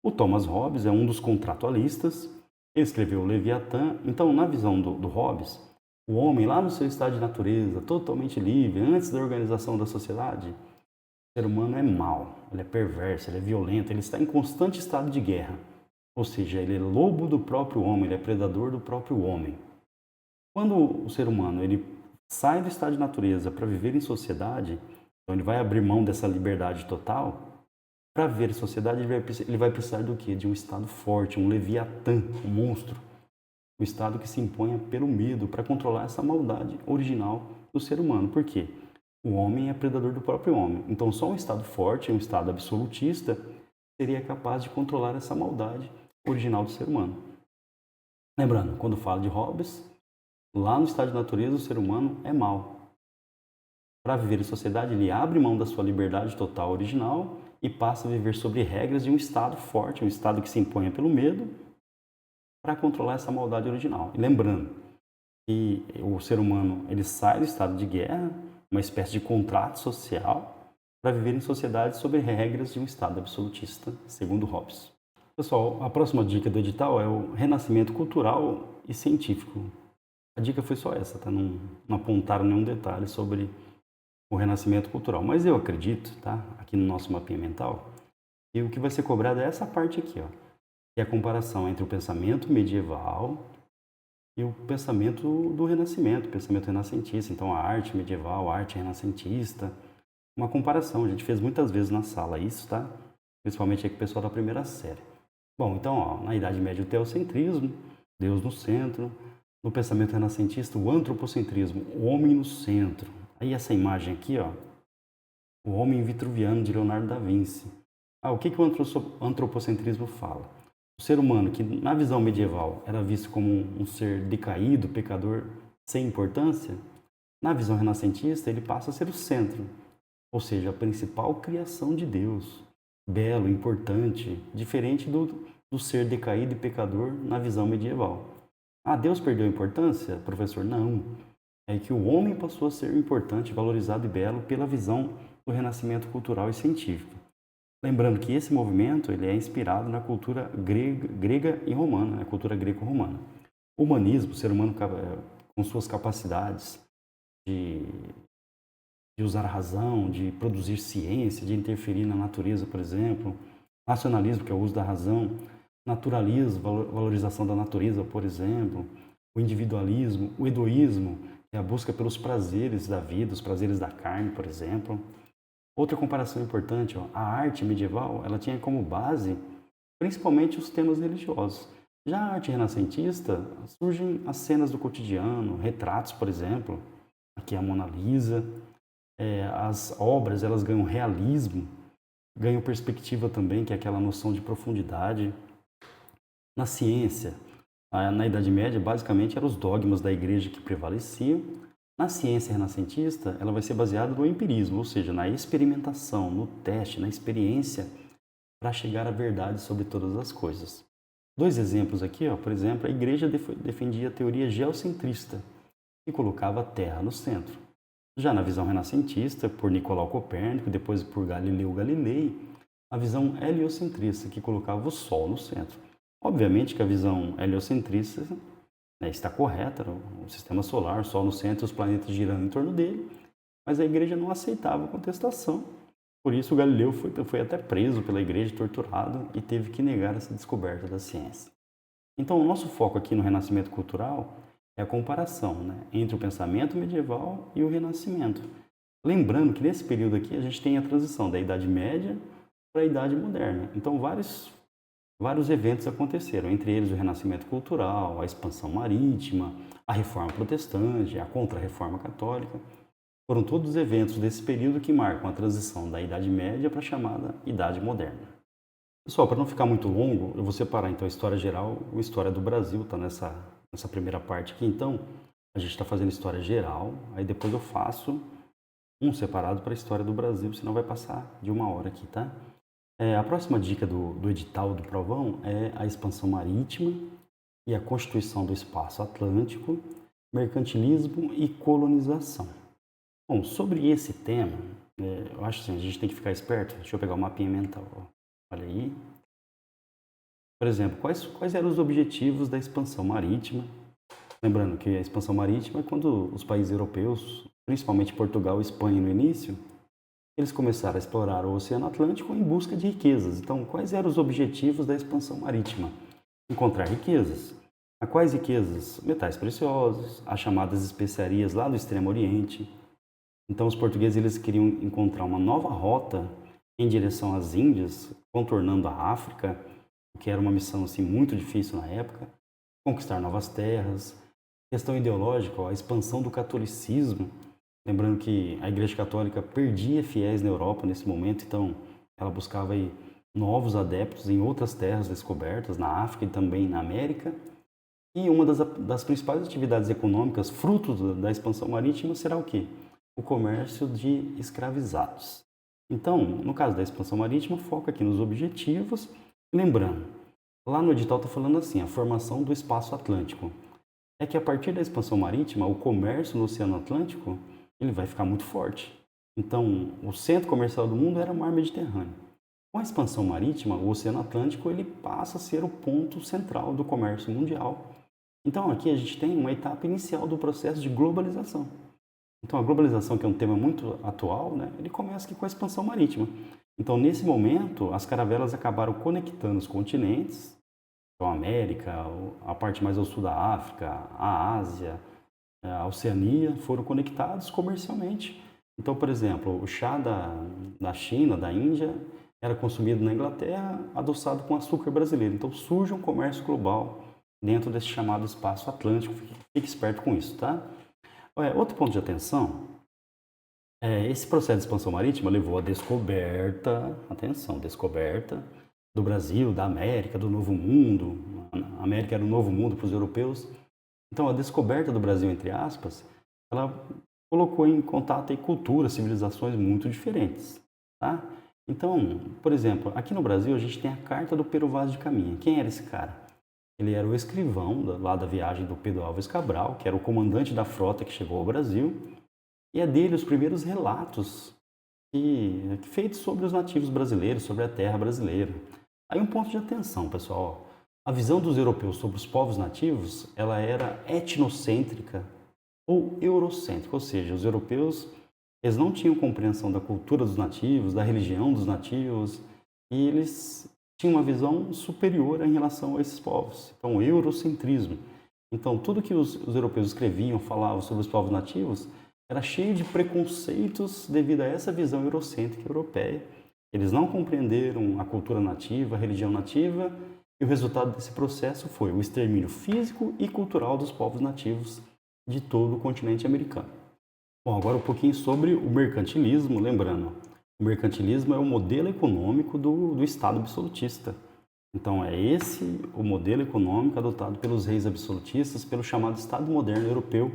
[SPEAKER 1] O Thomas Hobbes é um dos contratualistas, ele escreveu o Leviatã. Então, na visão do Hobbes, o homem lá no seu estado de natureza, totalmente livre, antes da organização da sociedade, o ser humano é mau, ele é perverso, ele é violento, ele está em constante estado de guerra. Ou seja, ele é lobo do próprio homem, ele é predador do próprio homem. Quando o ser humano ele sai do estado de natureza para viver em sociedade, então ele vai abrir mão dessa liberdade total. Para viver em sociedade, ele vai precisar do quê? De um estado forte, um leviatã, um monstro. Um estado que se imponha pelo medo para controlar essa maldade original do ser humano. Por quê? O homem é predador do próprio homem. Então, só um estado forte, um estado absolutista, seria capaz de controlar essa maldade original do ser humano. Lembrando, quando fala de Hobbes, lá no estado de natureza, o ser humano é mau. Para viver em sociedade, ele abre mão da sua liberdade total original e passa a viver sobre regras de um estado forte, um estado que se imponha pelo medo para controlar essa maldade original. E lembrando que o ser humano ele sai do estado de guerra, uma espécie de contrato social, para viver em sociedade sob regras de um estado absolutista, segundo Hobbes. Pessoal, a próxima dica do edital é o renascimento cultural e científico. A dica foi só essa, tá? Não apontaram nenhum detalhe sobre o renascimento cultural. Mas eu acredito, tá? Aqui no nosso mapinha mental, que o que vai ser cobrado é essa parte aqui, ó, que é a comparação entre o pensamento medieval e o pensamento do Renascimento, o pensamento renascentista. Então, a arte medieval, a arte renascentista, uma comparação. A gente fez muitas vezes na sala isso, tá? Principalmente aqui com o pessoal da primeira série. Bom, então, ó, na Idade Média, o teocentrismo, Deus no centro. No pensamento renascentista, o antropocentrismo, o homem no centro. Aí essa imagem aqui, ó, o homem vitruviano de Leonardo da Vinci. O que o antropocentrismo fala? O ser humano, que na visão medieval era visto como um ser decaído, pecador, sem importância, na visão renascentista ele passa a ser o centro, ou seja, a principal criação de Deus, belo, importante, diferente do ser decaído e pecador na visão medieval. Deus perdeu a importância? Professor, não. É que o homem passou a ser importante, valorizado e belo pela visão do renascimento cultural e científico. Lembrando que esse movimento ele é inspirado na cultura grega e romana, a cultura greco-romana. O humanismo, o ser humano com suas capacidades de usar a razão, de produzir ciência, de interferir na natureza, por exemplo. Nacionalismo, que é o uso da razão. Naturalismo, valorização da natureza, por exemplo. O individualismo, o hedoísmo, que é a busca pelos prazeres da vida, os prazeres da carne, por exemplo. Outra comparação importante, a arte medieval, ela tinha como base principalmente os temas religiosos. Já a arte renascentista, surgem as cenas do cotidiano, retratos, por exemplo, aqui é a Mona Lisa. As obras, elas ganham realismo, ganham perspectiva também, que é aquela noção de profundidade. Na ciência, na Idade Média, basicamente, eram os dogmas da igreja que prevaleciam. Na ciência renascentista, ela vai ser baseada no empirismo, ou seja, na experimentação, no teste, na experiência, para chegar à verdade sobre todas as coisas. Dois exemplos aqui, por exemplo, a igreja defendia a teoria geocentrista, que colocava a Terra no centro. Já na visão renascentista, por Nicolau Copérnico, depois por Galileu Galilei, a visão heliocentrista, que colocava o Sol no centro. Obviamente que a visão heliocentrista está correta, o sistema solar, o Sol no centro, os planetas girando em torno dele, mas a igreja não aceitava a contestação. Por isso, o Galileu foi até preso pela igreja, torturado e teve que negar essa descoberta da ciência. Então, o nosso foco aqui no Renascimento Cultural é a comparação entre o pensamento medieval e o Renascimento. Lembrando que nesse período aqui a gente tem a transição da Idade Média para a Idade Moderna. Então, vários eventos aconteceram, entre eles o Renascimento Cultural, a expansão marítima, a Reforma Protestante, a Contra-Reforma Católica. Foram todos eventos desse período que marcam a transição da Idade Média para a chamada Idade Moderna. Pessoal, para não ficar muito longo, eu vou separar então a história geral e a história do Brasil, está nessa primeira parte aqui. Então, a gente está fazendo história geral, aí depois eu faço um separado para a história do Brasil, senão vai passar de 1 hora aqui, tá? A próxima dica do edital do Provão é a expansão marítima e a constituição do espaço atlântico, mercantilismo e colonização. Bom, sobre esse tema, Eu acho assim, a gente tem que ficar esperto. Deixa eu pegar o mapinha mental. Ó. Olha aí. Por exemplo, quais eram os objetivos da expansão marítima? Lembrando que a expansão marítima é quando os países europeus, principalmente Portugal e Espanha no início, eles começaram a explorar o Oceano Atlântico em busca de riquezas. Então, quais eram os objetivos da expansão marítima? Encontrar riquezas. A quais riquezas? Metais preciosos, as chamadas especiarias lá do Extremo Oriente. Então, os portugueses eles queriam encontrar uma nova rota em direção às Índias, contornando a África, o que era uma missão assim, muito difícil na época, conquistar novas terras. Questão ideológica, ó, a expansão do catolicismo. Lembrando que a Igreja Católica perdia fiéis na Europa nesse momento, então ela buscava aí novos adeptos em outras terras descobertas, na África e também na América. E uma das principais atividades econômicas, fruto da expansão marítima, será o quê? O comércio de escravizados. Então, no caso da expansão marítima, foca aqui nos objetivos. Lembrando, lá no edital está falando assim, a formação do espaço atlântico. É que a partir da expansão marítima, o comércio no Oceano Atlântico ele vai ficar muito forte. Então, o centro comercial do mundo era o Mar Mediterrâneo. Com a expansão marítima, o Oceano Atlântico ele passa a ser o ponto central do comércio mundial. Então, aqui a gente tem uma etapa inicial do processo de globalização. Então, a globalização, que é um tema muito atual, né, ele começa aqui com a expansão marítima. Então, nesse momento, as caravelas acabaram conectando os continentes, então a América, a parte mais ao sul da África, a Ásia, a Oceania, foram conectados comercialmente. Então, por exemplo, o chá da China, da Índia, era consumido na Inglaterra, adoçado com açúcar brasileiro. Então, surge um comércio global dentro desse chamado espaço atlântico. Fique esperto com isso, tá? Outro ponto de atenção, esse processo de expansão marítima levou à descoberta, atenção, descoberta do Brasil, da América, do Novo Mundo. A América era o Novo Mundo para os europeus. Então, a descoberta do Brasil, entre aspas, ela colocou em contato aí culturas, civilizações muito diferentes, tá? Então, por exemplo, aqui no Brasil a gente tem a Carta do Pero Vaz de Caminha. Quem era esse cara? Ele era o escrivão lá da viagem do Pedro Álvares Cabral, que era o comandante da frota que chegou ao Brasil, e é dele os primeiros relatos feitos sobre os nativos brasileiros, sobre a terra brasileira. Aí um ponto de atenção, pessoal. A visão dos europeus sobre os povos nativos, ela era etnocêntrica ou eurocêntrica, ou seja, os europeus eles não tinham compreensão da cultura dos nativos, da religião dos nativos, e eles tinham uma visão superior em relação a esses povos. Então, o eurocentrismo. Então, tudo que os europeus escreviam, falavam sobre os povos nativos, era cheio de preconceitos devido a essa visão eurocêntrica europeia. Eles não compreenderam a cultura nativa, a religião nativa, e o resultado desse processo foi o extermínio físico e cultural dos povos nativos de todo o continente americano. Bom, agora um pouquinho sobre o mercantilismo, lembrando, o mercantilismo é o modelo econômico do Estado absolutista. Então é esse o modelo econômico adotado pelos reis absolutistas, pelo chamado Estado moderno europeu,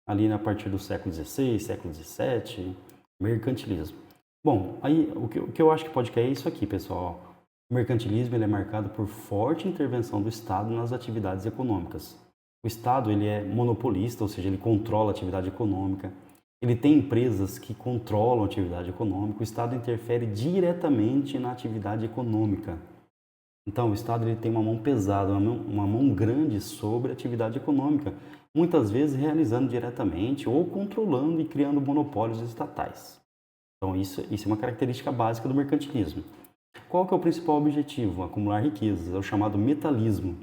[SPEAKER 1] ali a partir do século XVI, século XVII, mercantilismo. Bom, aí o que eu acho que pode cair é isso aqui, pessoal. O mercantilismo ele é marcado por forte intervenção do Estado nas atividades econômicas. O Estado ele é monopolista, ou seja, ele controla a atividade econômica. Ele tem empresas que controlam a atividade econômica. O Estado interfere diretamente na atividade econômica. Então, o Estado ele tem uma mão pesada, uma mão grande sobre a atividade econômica, muitas vezes realizando diretamente ou controlando e criando monopólios estatais. Então, isso é uma característica básica do mercantilismo. Qual que é o principal objetivo? Acumular riquezas, é o chamado metalismo.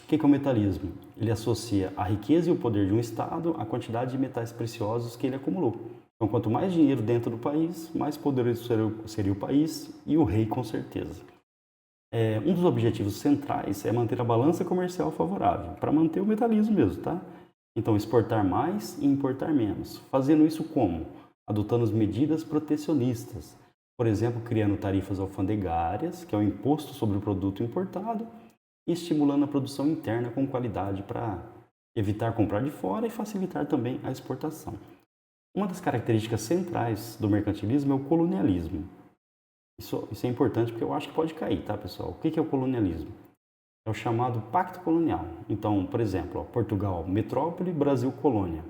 [SPEAKER 1] O que é o metalismo? Ele associa a riqueza e o poder de um Estado à quantidade de metais preciosos que ele acumulou. Então, quanto mais dinheiro dentro do país, mais poderoso seria o país e o rei, com certeza. Um dos objetivos centrais é manter a balança comercial favorável, para manter o metalismo mesmo, tá? Então, exportar mais e importar menos. Fazendo isso como? Adotando as medidas protecionistas. Por exemplo, criando tarifas alfandegárias, que é o imposto sobre o produto importado, e estimulando a produção interna com qualidade para evitar comprar de fora e facilitar também a exportação. Uma das características centrais do mercantilismo é o colonialismo. Isso é importante porque eu acho que pode cair, tá, pessoal? O que é o colonialismo? É o chamado pacto colonial. Então, por exemplo, Portugal, metrópole, Brasil, colônia.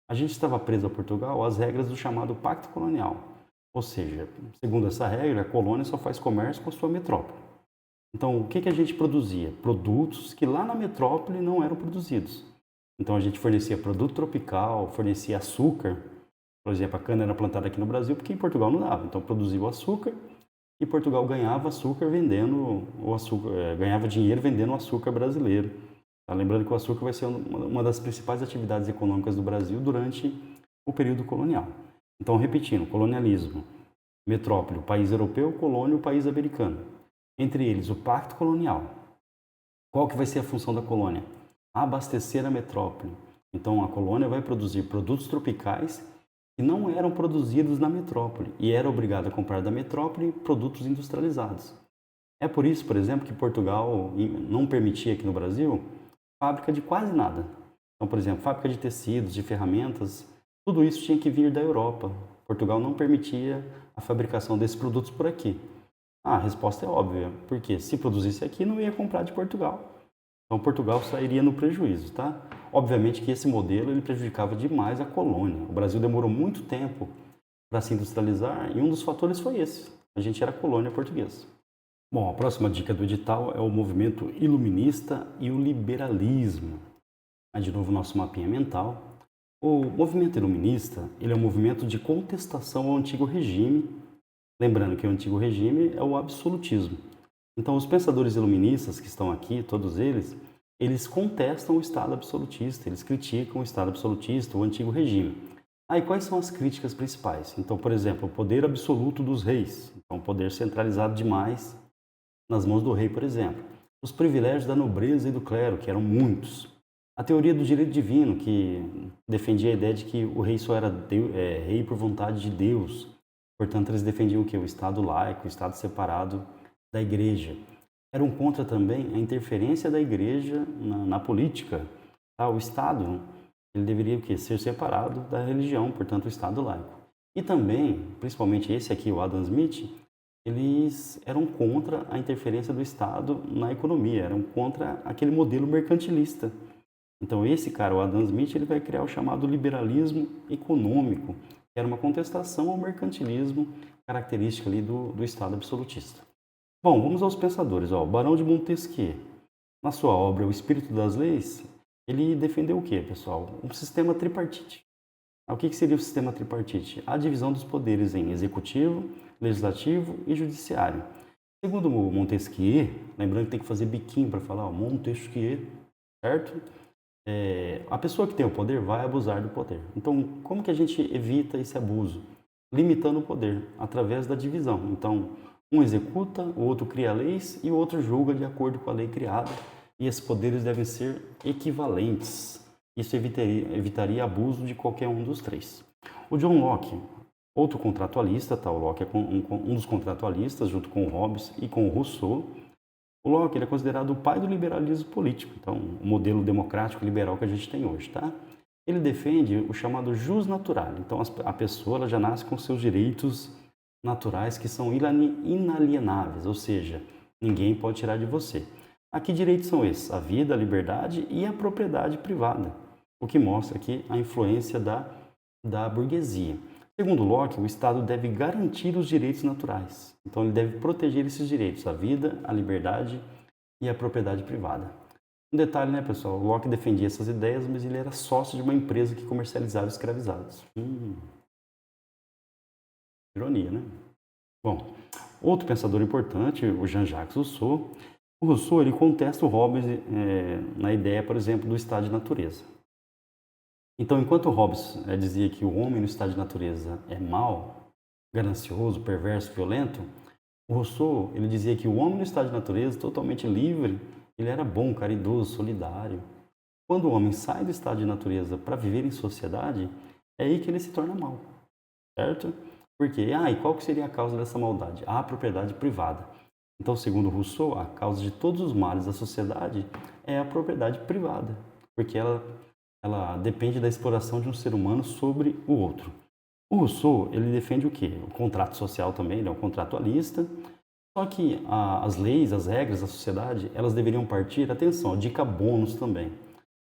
[SPEAKER 1] A gente estava preso a Portugal às regras do chamado pacto colonial. Ou seja, segundo essa regra, a colônia só faz comércio com a sua metrópole. Então, o que a gente produzia? Produtos que lá na metrópole não eram produzidos. Então, a gente fornecia produto tropical, fornecia açúcar. Por exemplo, a cana era plantada aqui no Brasil porque em Portugal não dava. Então, produzia o açúcar e Portugal ganhava açúcar vendendo o açúcar, ganhava dinheiro vendendo o açúcar brasileiro. Tá? Lembrando que o açúcar vai ser uma das principais atividades econômicas do Brasil durante o período colonial. Então, repetindo, colonialismo, metrópole, o país europeu, colônia, o país americano. Entre eles, o pacto colonial. Qual que vai ser a função da colônia? Abastecer a metrópole. Então, a colônia vai produzir produtos tropicais que não eram produzidos na metrópole e era obrigada a comprar da metrópole produtos industrializados. É por isso, por exemplo, que Portugal não permitia aqui no Brasil fábrica de quase nada. Então, por exemplo, fábrica de tecidos, de ferramentas, tudo isso tinha que vir da Europa. Portugal não permitia a fabricação desses produtos por aqui. A resposta é óbvia, porque se produzisse aqui não ia comprar de Portugal. Então Portugal sairia no prejuízo, tá? Obviamente que esse modelo ele prejudicava demais a colônia. O Brasil demorou muito tempo para se industrializar e um dos fatores foi esse. A gente era colônia portuguesa. Bom, a próxima dica do edital é o movimento iluminista e o liberalismo. Aí de novo nosso mapinha mental. O movimento iluminista ele é um movimento de contestação ao antigo regime. Lembrando que o antigo regime é o absolutismo. Então, os pensadores iluministas que estão aqui, todos eles contestam o Estado absolutista, eles criticam o Estado absolutista, o antigo regime. Aí, quais são as críticas principais? Então, por exemplo, o poder absoluto dos reis, então, o poder centralizado demais nas mãos do rei, por exemplo. Os privilégios da nobreza e do clero, que eram muitos. A teoria do direito divino, que defendia a ideia de que o rei só era rei por vontade de Deus. Portanto, eles defendiam o quê? O Estado laico, o Estado separado da igreja. Eram contra também a interferência da igreja na política. Tá? O Estado ele deveria o quê? Ser separado da religião, portanto, o Estado laico. E também, principalmente esse aqui, o Adam Smith, eles eram contra a interferência do Estado na economia, eram contra aquele modelo mercantilista. Então, esse cara, o Adam Smith, ele vai criar o chamado liberalismo econômico, que era uma contestação ao mercantilismo, característica ali do Estado absolutista. Bom, vamos aos pensadores. O Barão de Montesquieu, na sua obra O Espírito das Leis, ele defendeu o quê, pessoal? Um sistema tripartite. O que seria o sistema tripartite? A divisão dos poderes em executivo, legislativo e judiciário. Segundo Montesquieu, lembrando que tem que fazer biquinho para falar Montesquieu, certo? A pessoa que tem o poder vai abusar do poder. Então, como que a gente evita esse abuso? Limitando o poder, através da divisão. Então, um executa, o outro cria leis e o outro julga de acordo com a lei criada. E esses poderes devem ser equivalentes. Isso evitaria abuso de qualquer um dos três. O John Locke, outro contratualista, tá? O Locke é um dos contratualistas, junto com o Hobbes e com o Rousseau. O Locke ele é considerado o pai do liberalismo político, então o modelo democrático liberal que a gente tem hoje, tá? Ele defende o chamado jus natural. Então a pessoa ela já nasce com seus direitos naturais que são inalienáveis, ou seja, ninguém pode tirar de você. A que direitos são esses? A vida, a liberdade e a propriedade privada, o que mostra aqui a influência da burguesia. Segundo Locke, o Estado deve garantir os direitos naturais. Então, ele deve proteger esses direitos, a vida, a liberdade e a propriedade privada. Um detalhe, né, pessoal? O Locke defendia essas ideias, mas ele era sócio de uma empresa que comercializava escravizados. Ironia, né? Bom, outro pensador importante, o Jean-Jacques Rousseau. O Rousseau ele contesta o Hobbes na ideia, por exemplo, do estado de natureza. Então, enquanto Hobbes dizia que o homem no estado de natureza é mau, ganancioso, perverso, violento, o Rousseau ele dizia que o homem no estado de natureza, totalmente livre, ele era bom, caridoso, solidário. Quando o homem sai do estado de natureza para viver em sociedade, é aí que ele se torna mau, certo? Porque, e qual que seria a causa dessa maldade? A propriedade privada. Então, segundo Rousseau, a causa de todos os males da sociedade é a propriedade privada, porque ela depende da exploração de um ser humano sobre o outro. O Rousseau, ele defende o quê? O contrato social também, ele é um contratualista, só que as leis, as regras da sociedade, elas deveriam partir, atenção, dica bônus também,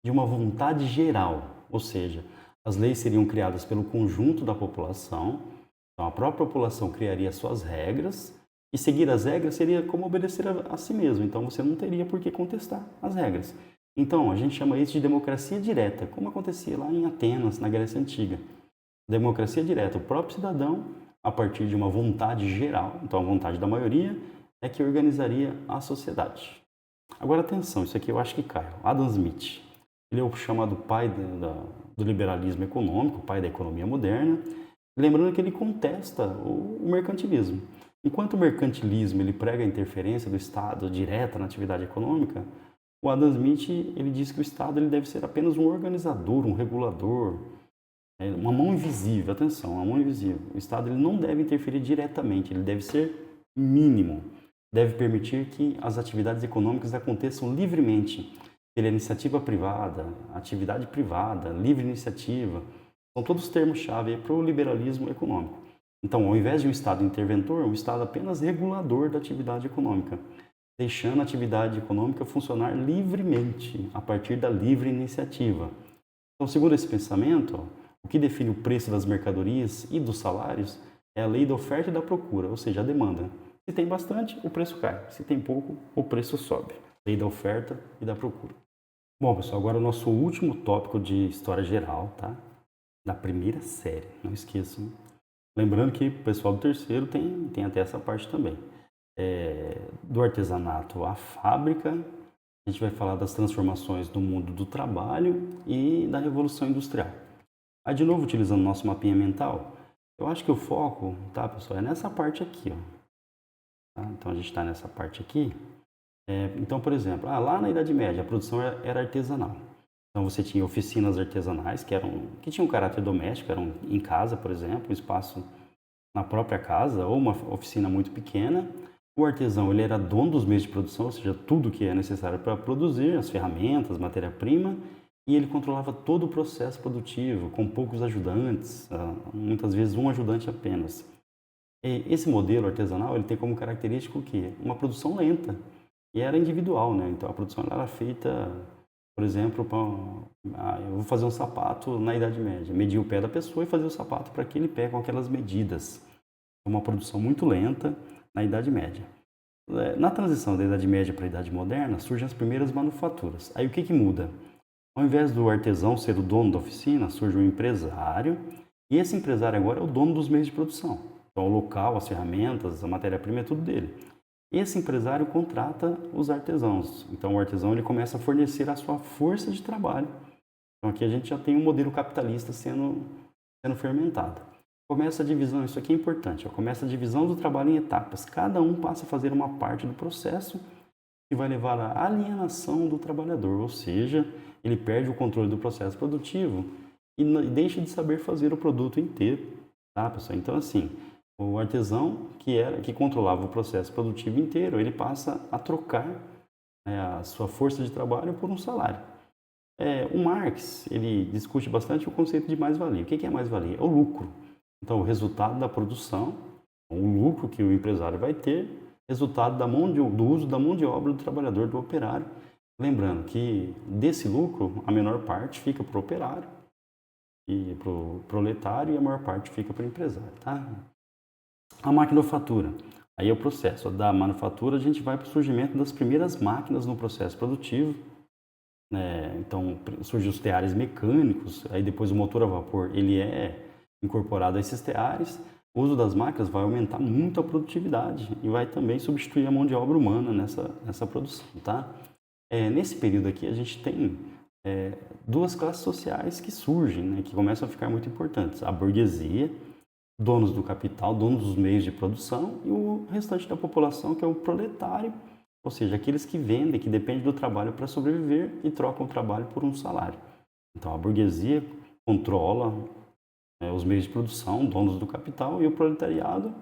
[SPEAKER 1] de uma vontade geral, ou seja, as leis seriam criadas pelo conjunto da população Então, a própria população criaria suas regras e seguir as regras seria como obedecer a si mesmo. Então, você não teria por que contestar as regras. Então, a gente chama isso de democracia direta, como acontecia lá em Atenas, na Grécia Antiga. Democracia direta, o próprio cidadão, a partir de uma vontade geral, então a vontade da maioria, é que organizaria a sociedade. Agora, atenção, isso aqui eu acho que cai. Adam Smith, ele é o chamado pai do liberalismo econômico, pai da economia moderna, lembrando que ele contesta o mercantilismo. Enquanto o mercantilismo ele prega a interferência do Estado direta na atividade econômica, o Adam Smith ele diz que o Estado ele deve ser apenas um organizador, um regulador, uma mão invisível. Atenção, uma mão invisível. O Estado ele não deve interferir diretamente, ele deve ser mínimo. Deve permitir que as atividades econômicas aconteçam livremente, pela iniciativa privada, atividade privada, livre iniciativa. São todos termos-chave para o liberalismo econômico. Então, ao invés de um Estado interventor, um Estado apenas regulador da atividade econômica, deixando a atividade econômica funcionar livremente, a partir da livre iniciativa. Então, segundo esse pensamento, o que define o preço das mercadorias e dos salários é a lei da oferta e da procura, ou seja, a demanda. Se tem bastante, o preço cai. Se tem pouco, o preço sobe. Lei da oferta e da procura. Bom, pessoal, agora o nosso último tópico de história geral, tá? Da primeira série, não esqueçam. Lembrando que o pessoal do terceiro tem até essa parte também. Do artesanato à fábrica, a gente vai falar das transformações do mundo do trabalho e da Revolução Industrial. Aí, de novo, utilizando o nosso mapinha mental, eu acho que o foco, tá, pessoal, é nessa parte aqui, ó. Tá? Então, a gente está nessa parte aqui. Então, por exemplo, lá na Idade Média, a produção era artesanal. Então, você tinha oficinas artesanais que tinham caráter doméstico, eram em casa, por exemplo, um espaço na própria casa ou uma oficina muito pequena. O artesão ele era dono dos meios de produção, ou seja, tudo que é necessário para produzir, as ferramentas, matéria-prima, e ele controlava todo o processo produtivo, com poucos ajudantes, muitas vezes um ajudante apenas. Esse modelo artesanal ele tem como característica o quê? Uma produção lenta, e era individual, né? Então a produção era feita, por exemplo, eu vou fazer um sapato na Idade Média, medir o pé da pessoa e fazer o sapato para aquele pé com aquelas medidas. Uma produção muito lenta na Idade Média. Na transição da Idade Média para a Idade Moderna, surgem as primeiras manufaturas. Aí o que muda? Ao invés do artesão ser o dono da oficina, surge um empresário, e esse empresário agora é o dono dos meios de produção. Então o local, as ferramentas, a matéria-prima é tudo dele. Esse empresário contrata os artesãos. Então o artesão ele começa a fornecer a sua força de trabalho. Então aqui a gente já tem um modelo capitalista sendo fermentado. Começa a divisão, isso aqui é importante, começa a divisão do trabalho em etapas. Cada um passa a fazer uma parte do processo que vai levar à alienação do trabalhador, ou seja, ele perde o controle do processo produtivo e deixa de saber fazer o produto inteiro, tá, pessoal? Então, assim, o artesão que controlava o processo produtivo inteiro, ele passa a trocar a sua força de trabalho por um salário. O Marx, ele discute bastante o conceito de mais-valia. O que é mais-valia? É o lucro. Então, o resultado da produção, o lucro que o empresário vai ter, resultado do uso da mão de obra do trabalhador, do operário. Lembrando que desse lucro, a menor parte fica para o operário e para o proletário e a maior parte fica para o empresário. Tá? A maquinofatura. Aí é o processo. Da manufatura, a gente vai para o surgimento das primeiras máquinas no processo produtivo. Então, surgem os teares mecânicos, aí depois o motor a vapor, ele é incorporado a esses teares. O uso das máquinas vai aumentar muito a produtividade e vai também substituir a mão de obra humana nessa produção, tá? Nesse período aqui, a gente tem duas classes sociais que surgem, né, que começam a ficar muito importantes. A burguesia, donos do capital, donos dos meios de produção, e o restante da população, que é o proletário, ou seja, aqueles que vendem, que dependem do trabalho para sobreviver e trocam o trabalho por um salário. Então, a burguesia controla os meios de produção, donos do capital, e o proletariado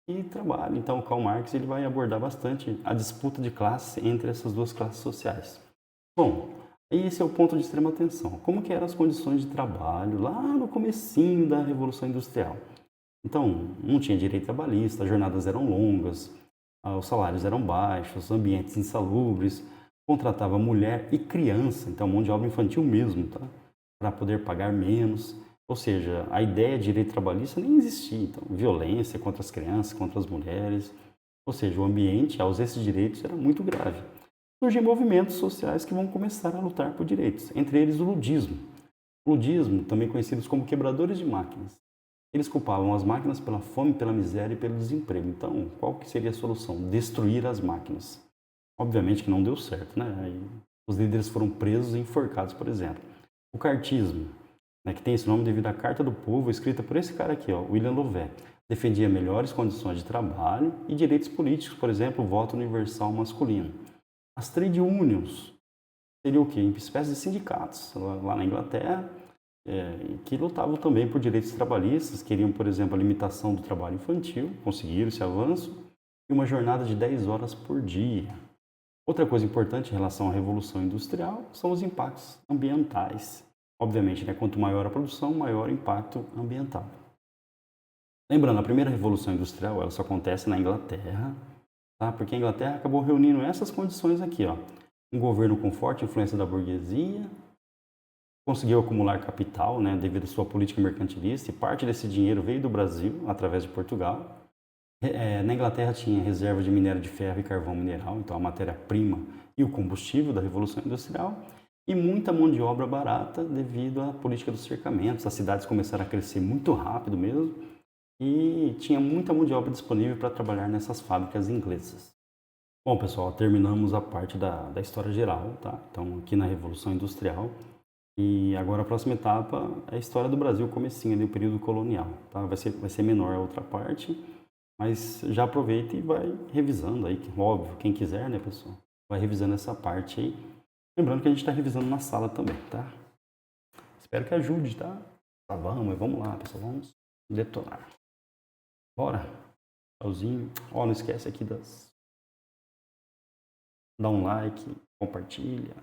[SPEAKER 1] que trabalha. Então, o Karl Marx ele vai abordar bastante a disputa de classe entre essas duas classes sociais. Bom, esse é o ponto de extrema atenção. Como que eram as condições de trabalho lá no comecinho da Revolução Industrial? Então, não tinha direito trabalhista, as jornadas eram longas, os salários eram baixos, ambientes insalubres, contratava mulher e criança, então mão de obra infantil mesmo, tá? Para poder pagar menos. Ou seja, a ideia de direito trabalhista nem existia. Então, violência contra as crianças, contra as mulheres. Ou seja, o ambiente, a ausência de direitos era muito grave. Surgem movimentos sociais que vão começar a lutar por direitos, entre eles o ludismo. O ludismo, também conhecidos como quebradores de máquinas. Eles culpavam as máquinas pela fome, pela miséria e pelo desemprego. Então, qual que seria a solução? Destruir as máquinas. Obviamente que não deu certo, né? Aí, os líderes foram presos e enforcados, por exemplo. O cartismo, né, que tem esse nome devido à Carta do Povo, escrita por esse cara aqui, ó, William Louvet, defendia melhores condições de trabalho e direitos políticos, por exemplo, o voto universal masculino. As trade unions seriam o quê? Espécies de sindicatos lá na Inglaterra, que lutavam também por direitos trabalhistas, queriam, por exemplo, a limitação do trabalho infantil, conseguiram esse avanço, e uma jornada de 10 horas por dia. Outra coisa importante em relação à Revolução Industrial são os impactos ambientais. Obviamente, né, quanto maior a produção, maior o impacto ambiental. Lembrando, a primeira Revolução Industrial ela só acontece na Inglaterra, tá? Porque a Inglaterra acabou reunindo essas condições aqui, ó. Um governo com forte influência da burguesia, conseguiu acumular capital, né, devido à sua política mercantilista, e parte desse dinheiro veio do Brasil, através de Portugal. Na Inglaterra tinha reserva de minério de ferro e carvão mineral, então a matéria-prima e o combustível da Revolução Industrial, e muita mão de obra barata devido à política dos cercamentos. As cidades começaram a crescer muito rápido mesmo, e tinha muita mão de obra disponível para trabalhar nessas fábricas inglesas. Bom, pessoal, terminamos a parte da história geral, tá? Então, aqui na Revolução Industrial. E agora a próxima etapa é a história do Brasil, comecinho ali, o período colonial, tá? Vai ser menor a outra parte, mas já aproveita e vai revisando aí, óbvio, quem quiser, né, pessoal? Vai revisando essa parte aí. Lembrando que a gente está revisando na sala também, tá? Espero que ajude, tá? Tá, vamos lá, pessoal, vamos detonar. Bora. Tchauzinho. Ó, não esquece aqui dá um like, compartilha.